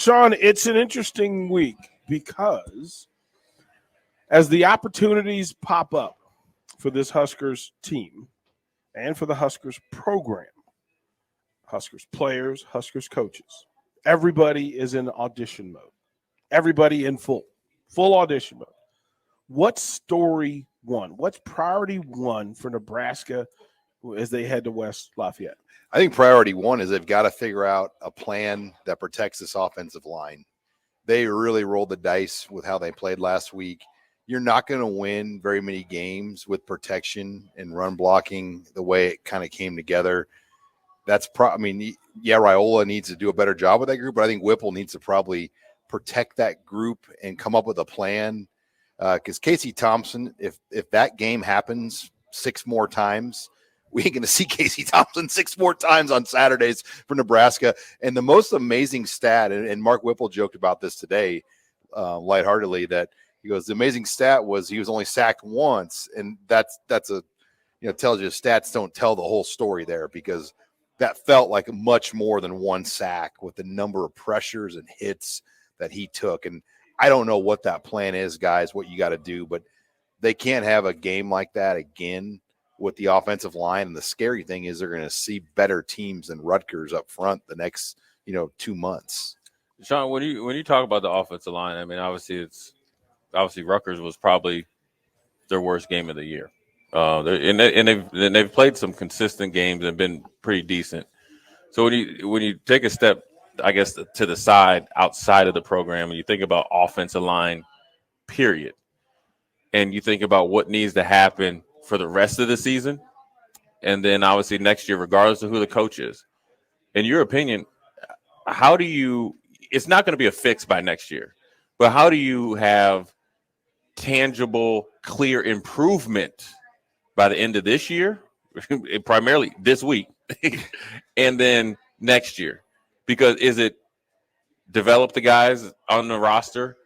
Sean, it's an interesting week because as the opportunities pop up for this Huskers team and for the Huskers program, Huskers players, Huskers coaches, everybody is in audition mode. Everybody in full audition mode. What's story one? What's priority one for Nebraska as they head to West Lafayette? I think priority one is they've got to figure out a plan that protects this offensive line. They really rolled the dice with how they played last week. You're not going to win very many games with protection and run blocking the way it kind of came together. Raiola needs to do a better job with that group, but I think Whipple needs to probably protect that group and come up with a plan. Because Casey Thompson, if that game happens 6 more times, we ain't going to see Casey Thompson 6 more times on Saturdays for Nebraska. And the most amazing stat, and Mark Whipple joked about this today lightheartedly, that he goes, the amazing stat was he was only sacked once. And that's tells you stats don't tell the whole story there, because that felt like much more than one sack with the number of pressures and hits that he took. And I don't know what that plan is, guys, what you got to do, but they can't have a game like that again with the offensive line. And the scary thing is they're going to see better teams than Rutgers up front the next, 2 months. Sean, when you talk about the offensive line, I mean, obviously Rutgers was probably their worst game of the year. They've played some consistent games and been pretty decent. So when you take a step, I guess, to the side, outside of the program, and you think about offensive line, period, and you think about what needs to happen for the rest of the season, and then obviously next year, regardless of who the coach is, in your opinion, how do you – it's not going to be a fix by next year, but how do you have tangible, clear improvement by the end of this year, primarily this week, and then next year? Because is it develop the guys on the roster,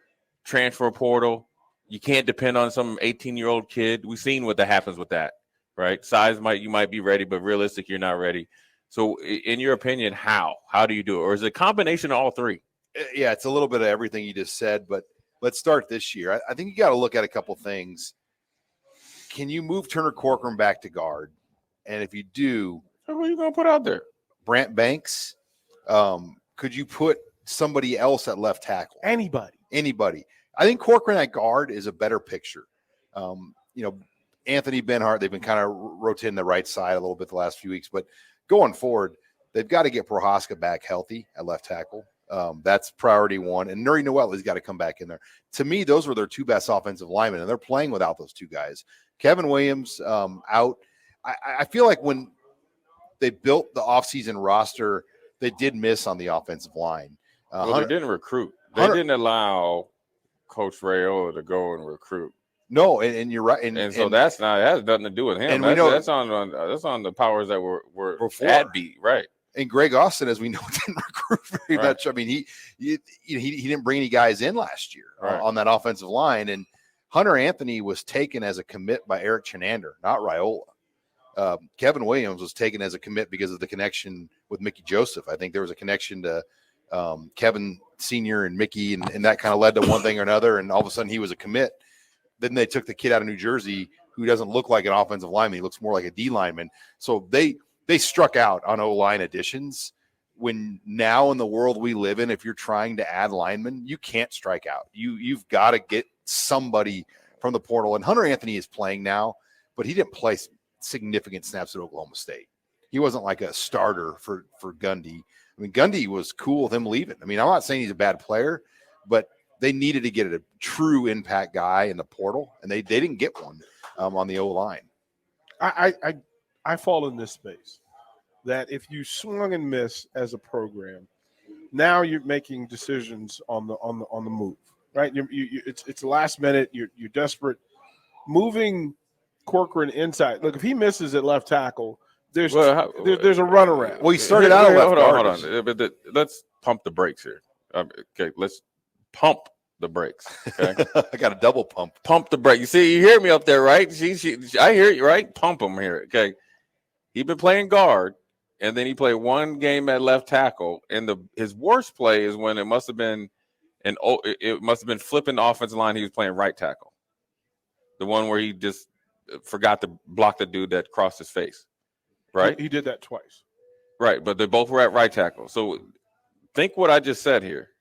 transfer portal? You can't depend on some 18-year-old kid. We've seen what happens with that, right? Size you might be ready, but realistic, you're not ready. So in your opinion, how do you do it? Or is it a combination of all three? Yeah, it's a little bit of everything you just said, but let's start this year. I think you got to look at a couple things. Can you move Turner Corcoran back to guard? And if you do, who are you going to put out there? Brant Banks. Could you put somebody else at left tackle? Anybody. I think Corcoran at guard is a better picture. Anthony Benhart, they've been kind of rotating the right side a little bit the last few weeks, but going forward, they've got to get Prohaska back healthy at left tackle. That's priority one. And Nuri Noelli's got to come back in there. To me, those were their 2 best offensive linemen, and they're playing without those 2 guys. Kevin Williams out. I feel like when they built the offseason roster, they did miss on the offensive line. They didn't recruit. They didn't allow Coach Raiola to go and recruit. No, and you're right. And so that has nothing to do with him. And that's on the powers that were at beat, right? And Greg Austin, as we know, didn't recruit very much. I mean, he didn't bring any guys in last year on that offensive line. And Hunter Anthony was taken as a commit by Eric Chenander, not Raiola. Kevin Williams was taken as a commit because of the connection with Mickey Joseph. I think there was a connection to Kevin Sr. and Mickey, and that kind of led to one thing or another, and all of a sudden he was a commit. Then they took the kid out of New Jersey who doesn't look like an offensive lineman. He looks more like a D lineman. So they struck out on O-line additions, when now in the world we live in, if you're trying to add linemen, you can't strike out. You've got to get somebody from the portal. And Hunter Anthony is playing now, but he didn't play significant snaps at Oklahoma State. He wasn't like a starter for Gundy. I mean, Gundy was cool with him leaving. I mean, I'm not saying he's a bad player, but they needed to get a true impact guy in the portal, and they didn't get one on the O-line. I fall in this space that if you swung and miss as a program, now you're making decisions on the move, right? It's last minute. You're desperate. Moving Corcoran inside. Look, if he misses at left tackle, there's a runaround. Well, he started out at left guard. Hold on. Let's pump the brakes here. Okay, let's pump the brakes. Okay, I got a double pump. Pump the brake. You see, you hear me up there, right? I hear you, right? Pump him here. Okay, he's been playing guard, and then he played one game at left tackle. And his worst play is when it must have been flipping the offensive line. He was playing right tackle, the one where he just forgot to block the dude that crossed his face. Right, he did that twice. Right, but they both were at right tackle. So think what I just said here.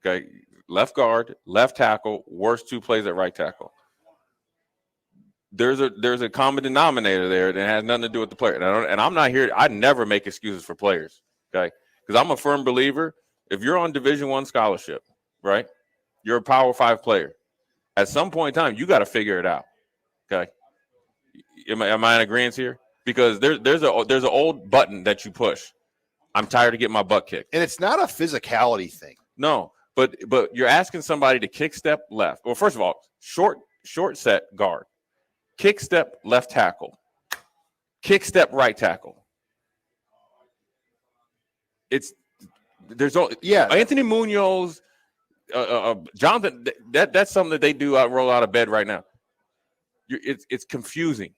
Okay, left guard, left tackle, worst 2 plays at right tackle. There's a common denominator there that has nothing to do with the player. And I'm not here. I never make excuses for players. Okay, because I'm a firm believer. If you're on Division I scholarship, right, you're a Power 5 player. At some point in time, you got to figure it out. Okay, am I in agreement here? Because there's an old button that you push. I'm tired of getting my butt kicked. And it's not a physicality thing. No, but you're asking somebody to kick step left. Well, first of all, short set guard, kick step left tackle, kick step right tackle. Anthony Munoz, Jonathan. That's something that they do roll out of bed right now. It's confusing.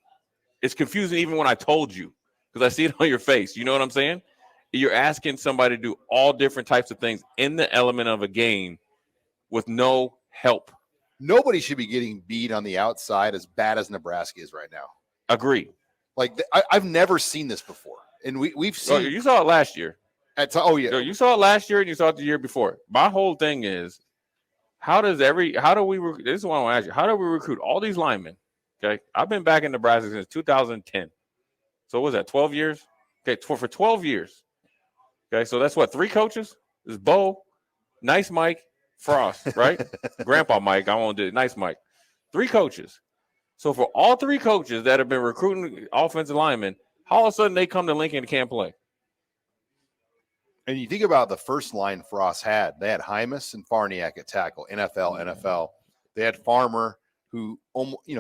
It's confusing even when I told you, because I see it on your face. You know what I'm saying? You're asking somebody to do all different types of things in the element of a game with no help. Nobody should be getting beat on the outside as bad as Nebraska is right now. Agree. Like I've never seen this before, and we've seen. You saw it last year. You saw it last year and you saw it the year before. My whole thing is, this is what I want to ask you. How do we recruit all these linemen? Okay, I've been back in Nebraska since 2010. So what was that, 12 years? Okay, for 12 years. Okay, so that's what, 3 coaches? There's Bo, Nice Mike, Frost, right? Grandpa Mike, I won't do it. Nice Mike. 3 coaches. So for all 3 coaches that have been recruiting offensive linemen, all of a sudden they come to Lincoln and can't play. And you think about the first line Frost had. They had Hymas and Farniak at tackle, NFL. They had Farmer, who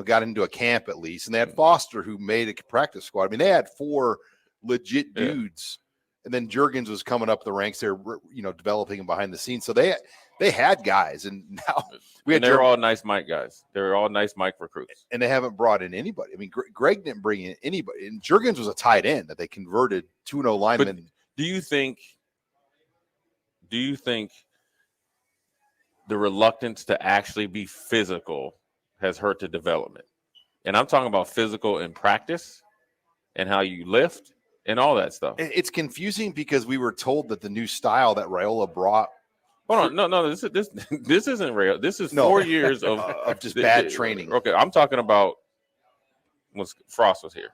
got into a camp at least, and they had Foster, who made a practice squad. I mean, they had 4 legit dudes. And then Juergens was coming up the ranks. They're, developing him behind the scenes. So they had guys, and now they're all Nice Mike guys. They're all Nice Mike recruits, and they haven't brought in anybody. I mean, Greg didn't bring in anybody, and Juergens was a tight end that they converted to an O-lineman. But do you think the reluctance to actually be physical has hurt the development? And I'm talking about physical in practice and how you lift and all that stuff. It's confusing because we were told that the new style that Raiola brought. Hold on, no, this isn't Raiola. This is 4 years of just bad training. Okay, I'm talking about when Frost was here.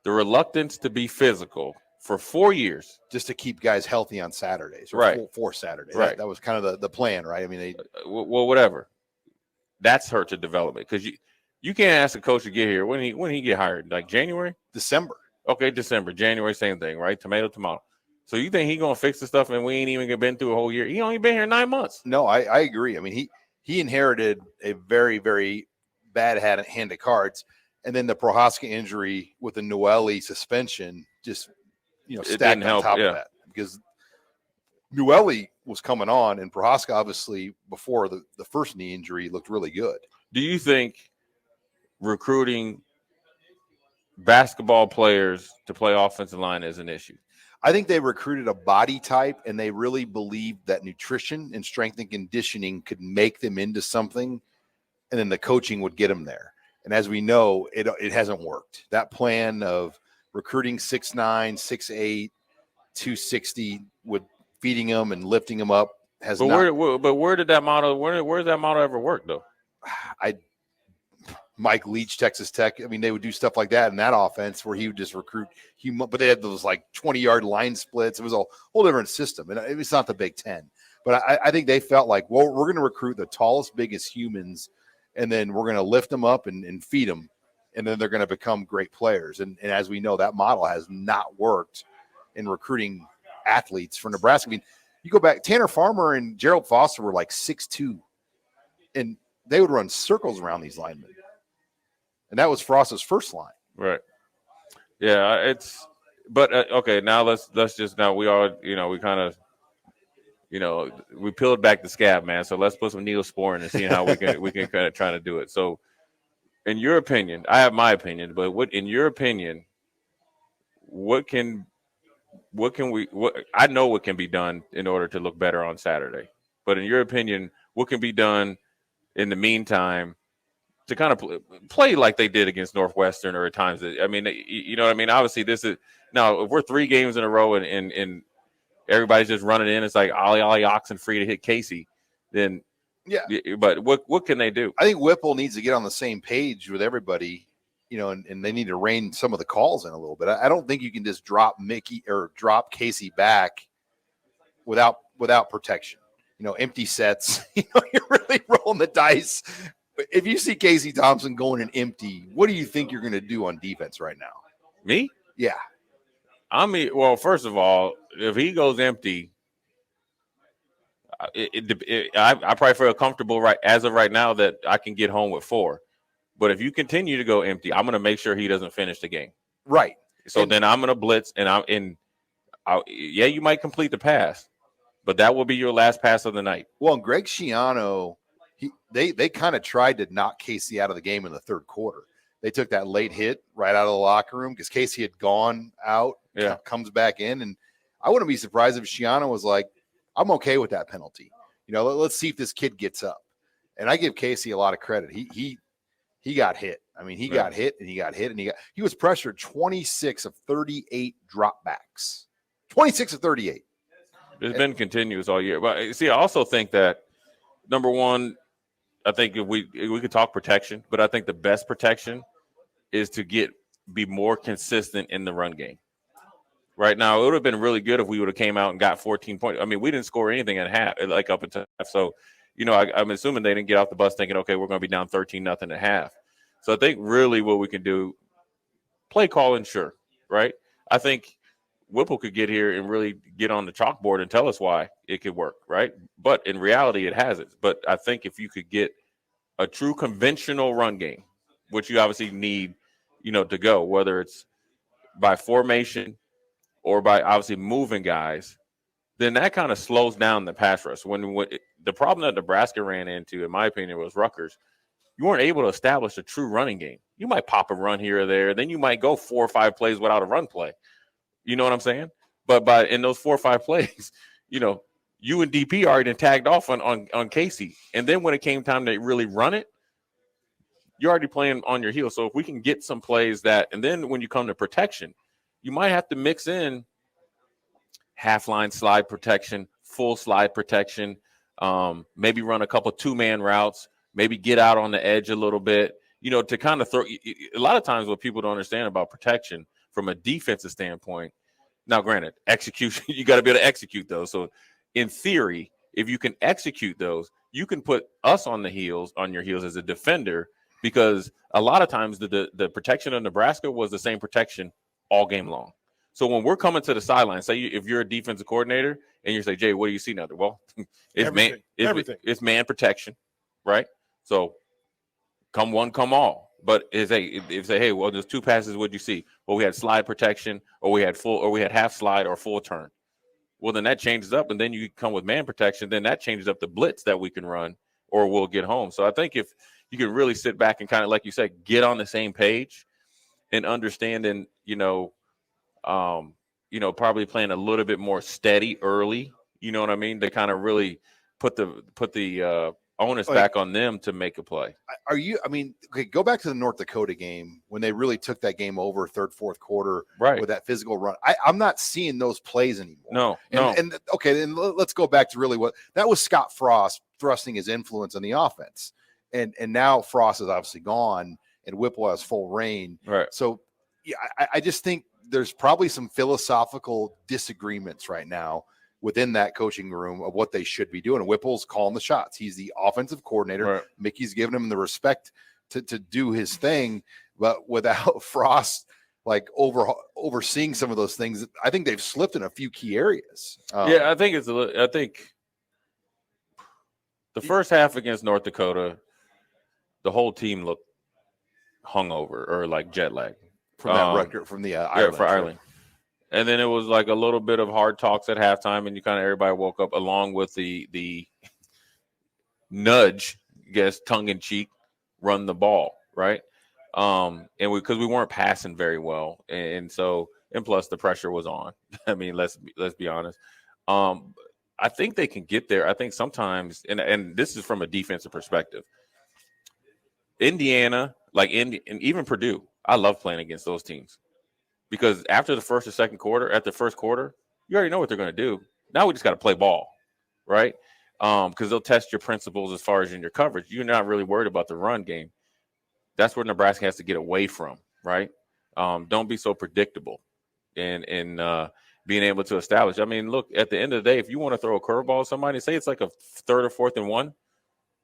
The reluctance to be physical for 4 years, just to keep guys healthy on Saturdays, or right? 4 Saturdays, right? That was kind of the plan, right? I mean, well, whatever. That's hurt the development because you can't ask a coach to get here when he get hired, like January, December. Okay, December, January, same thing, right? Tomato. So you think he gonna fix the stuff and we ain't even been through a whole year? He only been here 9 months. No, I agree. I mean, he inherited a very, very bad hand of cards, and then the Prohaska injury with the Noelle suspension just stacked on top of that, because Noelle was coming on, and Prohaska obviously before the first knee injury looked really good. Do you think recruiting basketball players to play offensive line is an issue? I think they recruited a body type, and they really believed that nutrition and strength and conditioning could make them into something, and then the coaching would get them there. And as we know, it hasn't worked. That plan of recruiting 6'9", 6'8", 260 with feeding them and lifting them up has not. Where did that model? Where's that model ever work though? Mike Leach, Texas Tech. I mean, they would do stuff like that in that offense where he would just recruit. But they had those like 20-yard line splits. It was a whole different system, and it's not the Big Ten. But I think they felt like, well, we're going to recruit the tallest, biggest humans, and then we're going to lift them up and feed them, and then they're going to become great players. And as we know, that model has not worked in recruiting athletes for Nebraska. I mean, you go back, Tanner Farmer and Gerald Foster were like 6'2", and they would run circles around these linemen. And that was Frost's first line. Right. Yeah, okay, now let's just we all, we kind of, we peeled back the scab, man. So let's put some Neosporin and see how we can kind of try to do it. So in your opinion, I have my opinion, but in your opinion, what can what I know what can be done in order to look better on Saturday. But in your opinion, what can be done in the meantime to kind of play like they did against Northwestern, or at times, I mean, you know what I mean? Obviously, this is now if we're 3 games in a row and everybody's just running in, it's like ollie oxen free to hit Casey, then yeah. But what can they do? I think Whipple needs to get on the same page with everybody, and they need to rein some of the calls in a little bit. I don't think you can just drop Casey back without protection. Empty sets. You're really rolling the dice. If you see Casey Thompson going in empty, what do you think you're going to do on defense right now? Me? Yeah. I mean, well, first of all, if he goes empty, I probably feel comfortable as of right now that I can get home with 4. But if you continue to go empty, I'm going to make sure he doesn't finish the game. Right. So then I'm going to blitz, and you might complete the pass, but that will be your last pass of the night. Well, Greg Schiano, they kind of tried to knock Casey out of the game in the third quarter. They took that late hit right out of the locker room because Casey had gone out, comes back in, and I wouldn't be surprised if Schiano was like, I'm okay with that penalty. Let's see if this kid gets up. And I give Casey a lot of credit. He got hit. I mean, he got hit and he got hit and he was pressured 26 of 38 dropbacks. 26 of 38. It's been continuous all year. But see, I also think that number one, I think if we could talk protection, but I think the best protection is to be more consistent in the run game. Right now, it would have been really good if we would have came out and got 14 points. I mean, we didn't score anything at half, like up until half. So, I'm assuming they didn't get off the bus thinking, okay, we're going to be down 13-0 at half. So I think really what we can do, play calling, sure, right? I think Whipple could get here and really get on the chalkboard and tell us why it could work, right? But in reality, it hasn't. But I think if you could get a true conventional run game, which you obviously need, to go, whether it's by formation or by obviously moving guys, then that kind of slows down the pass rush. When the problem that Nebraska ran into, in my opinion, was Rutgers. You weren't able to establish a true running game. You might pop a run here or there, then you might go 4 or 5 plays without a run play. You know what I'm saying? But in those 4 or 5 plays, you and DP already tagged off on Casey, and then when it came time to really run it, you're already playing on your heels. So if we can get some plays and then when you come to protection, you might have to mix in half line slide protection, full slide protection, maybe run a couple 2-man routes, maybe get out on the edge a little bit, to kind of throw. A lot of times what people don't understand about protection from a defensive standpoint. Now, granted, execution, you got to be able to execute those. So in theory, if you can execute those, you can put us on your heels as a defender, because a lot of times the protection of Nebraska was the same protection all game long. So when we're coming to the sideline, say if you're a defensive coordinator and you say, Jay, what do you see now? Well, it's it's man protection, right? So come one, come all. But if say, hey, well, there's 2 passes, what'd you see? Well, we had slide protection, or we had half slide or full turn. Well, then that changes up, and then you come with man protection, then that changes up the blitz that we can run, or we'll get home. So I think if you can really sit back and kind of, like you said, get on the same page and understanding, probably playing a little bit more steady early, you know what I mean, to kind of really put the onus back on them to make a play. Go back to the North Dakota game when they really took that game over third, fourth quarter, right, with that physical run. I'm not seeing those plays anymore. No. And okay, then let's go back to really what that was. Scott Frost thrusting his influence on the offense, and now Frost is obviously gone, and Whipple has full reign. Right. So yeah, I just think there's probably some philosophical disagreements right now within that coaching room of what they should be doing. Whipple's calling the shots. He's the offensive coordinator. Right. Mickey's giving him the respect to do his thing, but without Frost overseeing some of those things, I think they've slipped in a few key areas. I think the first half against North Dakota, the whole team looked hungover or like jet lag from that record from the Ireland. For Ireland. And then it was like a little bit of hard talks at halftime, and everybody woke up along with the nudge, I guess, tongue in cheek, run the ball, right? And because we weren't passing very well, and so and plus the pressure was on. I mean, let's be honest. I think they can get there. I think sometimes, and this is from a defensive perspective, Indiana, and even Purdue, I love playing against those teams because after the first or second quarter, at the first quarter, you already know what they're going to do. Now we just got to play ball, right? Because they'll test your principles as far as in your coverage. You're not really worried about the run game. That's where Nebraska has to get away from, right? Don't be so predictable and being able to establish. I mean, look, at the end of the day, if you want to throw a curveball at somebody, say it's like a third or fourth and one,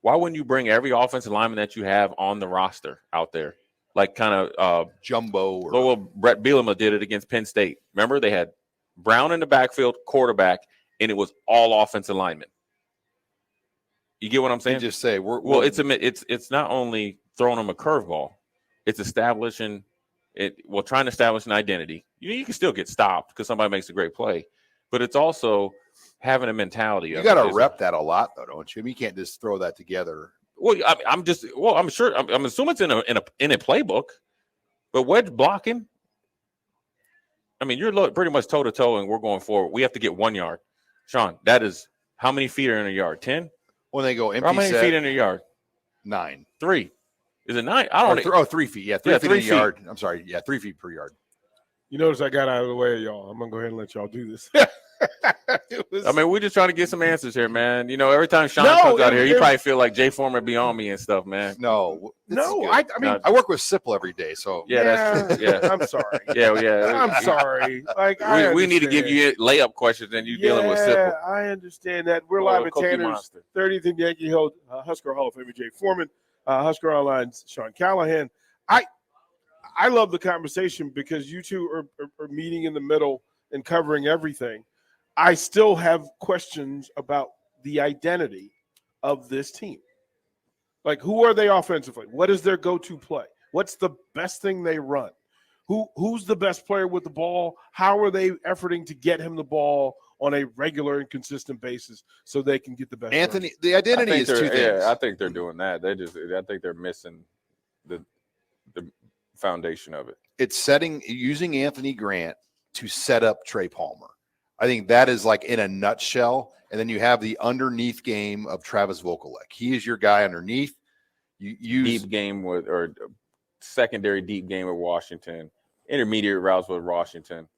why wouldn't you bring every offensive lineman that you have on the roster out there? Like kind of jumbo. Well, Brett Bielema did it against Penn State. Remember, they had Brown in the backfield, quarterback, and it was all offensive linemen. You get what I'm saying? You just say it's not only throwing them a curveball, it's establishing it. Well, trying to establish an identity. You can still get stopped because somebody makes a great play, but it's also having a mentality. You got to rep that a lot, though, don't you? I mean, you can't just throw that together. Well, I'm sure. I'm assuming it's in a playbook, but wedge blocking. I mean, you're pretty much toe to toe, and we're going forward. We have to get 1 yard. Sean, that is how many feet are in a yard? 10. When they go empty, how many feet in a yard? 9. 3. Is it 9? I don't know. 3 feet. Yeah, 3 feet in a yard. I'm sorry. Yeah, 3 feet per yard. You notice I got out of the way of y'all. I'm going to go ahead and let y'all do this. I mean, we're just trying to get some answers here, man. You know, every time Sean comes out here, you probably feel like Jay Foreman be on me and stuff, man. No. I mean, I work with Sipple every day, so. Yeah, that's true. Yeah. I'm sorry. Yeah. I'm sorry. Like, we need to give you layup questions and you dealing with Sipple. Yeah, I understand that. We're live at Tanner's 30th and Yankee Hill, Husker Hall of Famer Jay Foreman, Husker Online's Sean Callahan. I love the conversation because you two are meeting in the middle and covering everything. I still have questions about the identity of this team. Like, who are they offensively? What is their go-to play? What's the best thing they run? Who's the best player with the ball? How are they efforting to get him the ball on a regular and consistent basis so they can get the best? Anthony, the identity is 2 things. Yeah, I think they're doing that. I think they're missing the foundation of it. It's using Anthony Grant to set up Trey Palmer. I think that is like in a nutshell. And then you have the underneath game of Travis Vokalek. He is your guy underneath. You use deep game or secondary deep game with Washington, intermediate routes with Washington.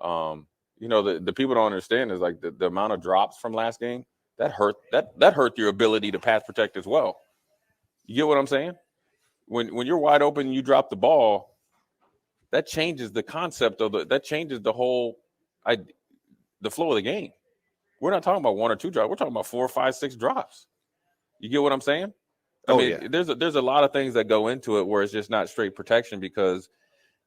You know, the people don't understand is like the amount of drops from last game that hurt your ability to pass protect as well. You get what I'm saying? When you're wide open and you drop the ball, that changes the concept that changes the whole the flow of the game. We're not talking about 1 or 2 drops. We're talking about 4, 5, 6 drops. You get what I'm saying? I mean, there's a lot of things that go into it where it's just not straight protection because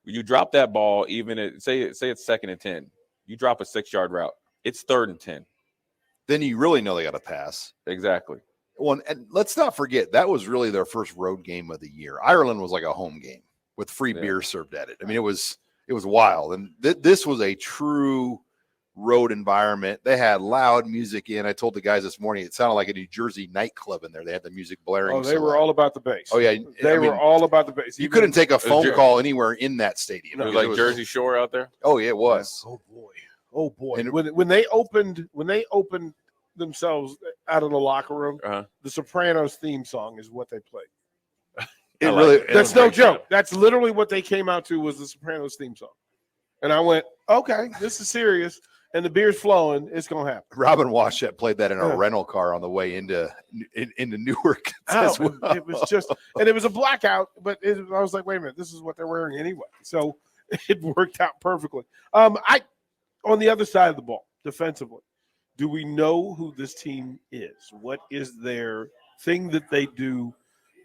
you drop that ball, even say it's 2nd and 10. You drop a 6-yard route. It's 3rd and 10. Then you really know they got to pass. Exactly. Well, and let's not forget that was really their first road game of the year. Ireland was like a home game with free beer served at it. I mean, it was wild, and this was a true road environment. They had loud music in. I told the guys this morning it sounded like a New Jersey nightclub in there. They had the music blaring. Oh, they were all about the bass. Oh yeah, they were all about the bass. You couldn't take a phone call anywhere in that stadium. It was like Jersey Shore out there. Oh yeah, it was. Oh boy. And when they opened themselves out of the locker room, the Sopranos theme song is what they played. That's no joke. That's literally what they came out to was the Sopranos theme song. And I went, okay, this is serious. And the beer's flowing. It's going to happen. Robin Washut played that in a rental car on the way into Newark. It was just, and it was a blackout, but I was like, wait a minute, this is what they're wearing anyway. So it worked out perfectly. On the other side of the ball, defensively, do we know who this team is? What is their thing that they do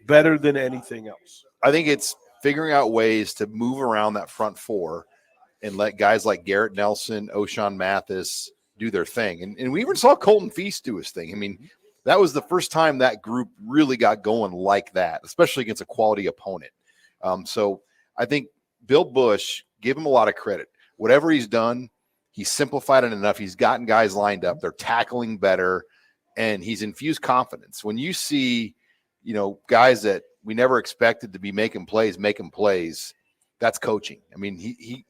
better than anything else? I think it's figuring out ways to move around that front four and let guys like Garrett Nelson, O'Shawn Mathis do their thing. And we even saw Colton Feast do his thing. I mean, that was the first time that group really got going like that, especially against a quality opponent. So I think Bill Bush, give him a lot of credit. Whatever he's done, he's simplified it enough. He's gotten guys lined up. They're tackling better, and he's infused confidence. When you see, guys that we never expected to be making plays, that's coaching. I mean, he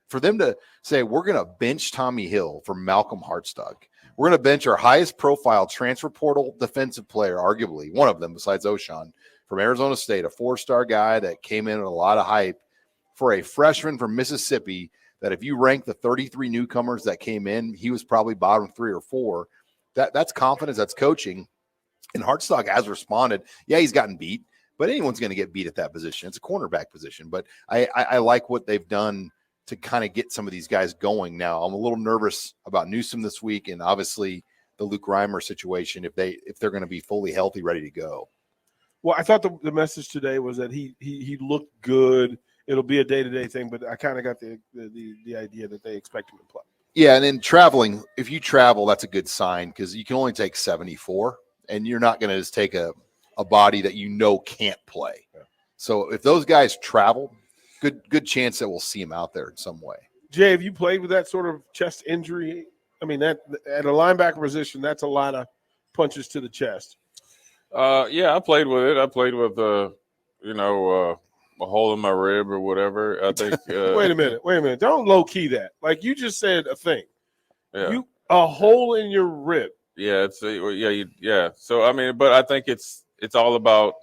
for them to say, we're going to bench Tommy Hill for Malcolm Hartstug. We're going to bench our highest profile transfer portal defensive player, arguably one of them besides O'Shawn, from Arizona State, a 4-star guy that came in with a lot of hype, for a freshman from Mississippi that if you rank the 33 newcomers that came in, he was probably bottom 3 or 4. That's confidence, that's coaching. And Hartstug has responded. Yeah, he's gotten beat, but anyone's going to get beat at that position. It's a cornerback position. But I like what they've done to kind of get some of these guys going now. I'm a little nervous about Newsome this week, and obviously the Luke Reimer situation if they're going to be fully healthy, ready to go. Well, I thought the message today was that he looked good. It'll be a day-to-day thing, but I kind of got the idea that they expect him to play. Yeah, and then traveling, if you travel, that's a good sign because you can only take 74, and you're not going to just take a body that you know can't play. Yeah. So if those guys travel, good chance that we'll see him out there in some way. Jay, have you played with that sort of chest injury? I mean, that at a linebacker position, that's a lot of punches to the chest. Yeah, I played with it. I played with a hole in my rib or whatever. I think. Wait a minute. Don't low key that. Like you just said a thing. Yeah. A hole in your rib. Yeah, yeah. So I mean, but I think it's all about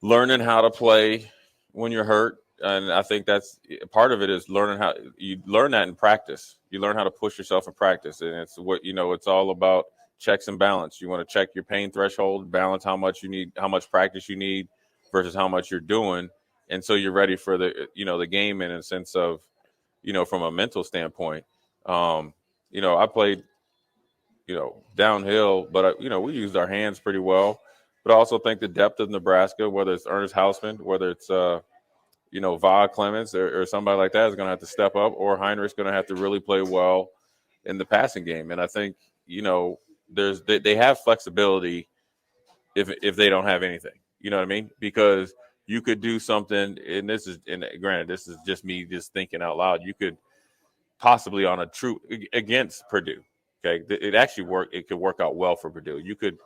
learning how to play when you're hurt, and I think that's part of it is learning how you learn that in practice. You learn how to push yourself in practice, and it's it's all about checks and balance. You want to check your pain threshold, balance how much you need, how much practice you need versus how much you're doing, and so you're ready for the game in a sense of from a mental standpoint. I played downhill, but we used our hands pretty well. But I also think the depth of Nebraska, whether it's Ernest Hausman, whether it's Va Clemens or somebody like that is going to have to step up, or Heinrich's going to have to really play well in the passing game. And I think they have flexibility if they don't have anything. You know what I mean? Because you could do something, and granted, this is just me just thinking out loud. You could possibly on a true against Purdue. Okay, it actually work. It could work out well for Purdue. You could.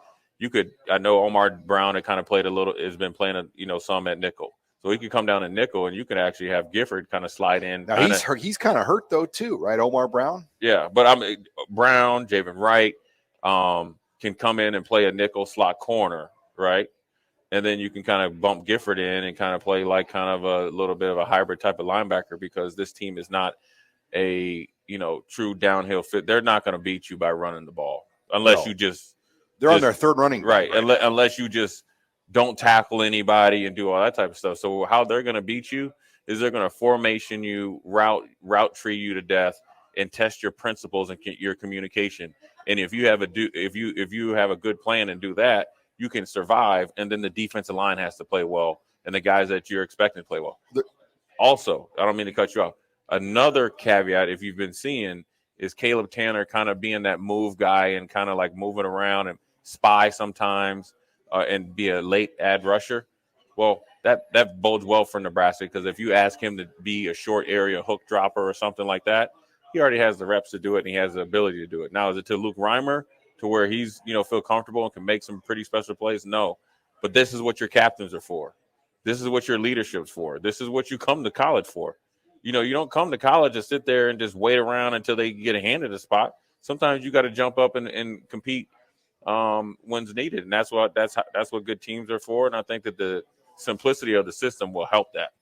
I know Omar Brown had kind of played has been playing some at nickel, so he could come down at nickel, and you can actually have Gifford kind of slide in. Now he's kind of hurt though too, right? Omar Brown. Yeah, but Brown, Javen Wright can come in and play a nickel slot corner, right? And then you can kind of bump Gifford in and kind of play like kind of a little bit of a hybrid type of linebacker because this team is not a true downhill fit. They're not going to beat you by running the ball unless they're on their third running right. Unless you just don't tackle anybody and do all that type of stuff. So how they're going to beat you is they're going to formation you, route tree you to death, and test your principles and your communication. And if you have a good plan and do that, you can survive. And then the defensive line has to play well, and the guys that you're expecting to play well. Also, I don't mean to cut you off. Another caveat, if you've been seeing, is Caleb Tanner kind of being that move guy and kind of like moving around and spy sometimes and be a late ad rusher. Well, that bodes well for Nebraska because if you ask him to be a short area hook dropper or something like that, he already has the reps to do it and he has the ability to do it. Now, is it to Luke Reimer to where he's feel comfortable and can make some pretty special plays? No, but this is what your captains are for. This is what your leadership's for. This is what you come to college for. You don't come to college and sit there and just wait around until they get handed a spot. Sometimes you got to jump up and compete when's needed, and that's what good teams are for. And I think that the simplicity of the system will help that.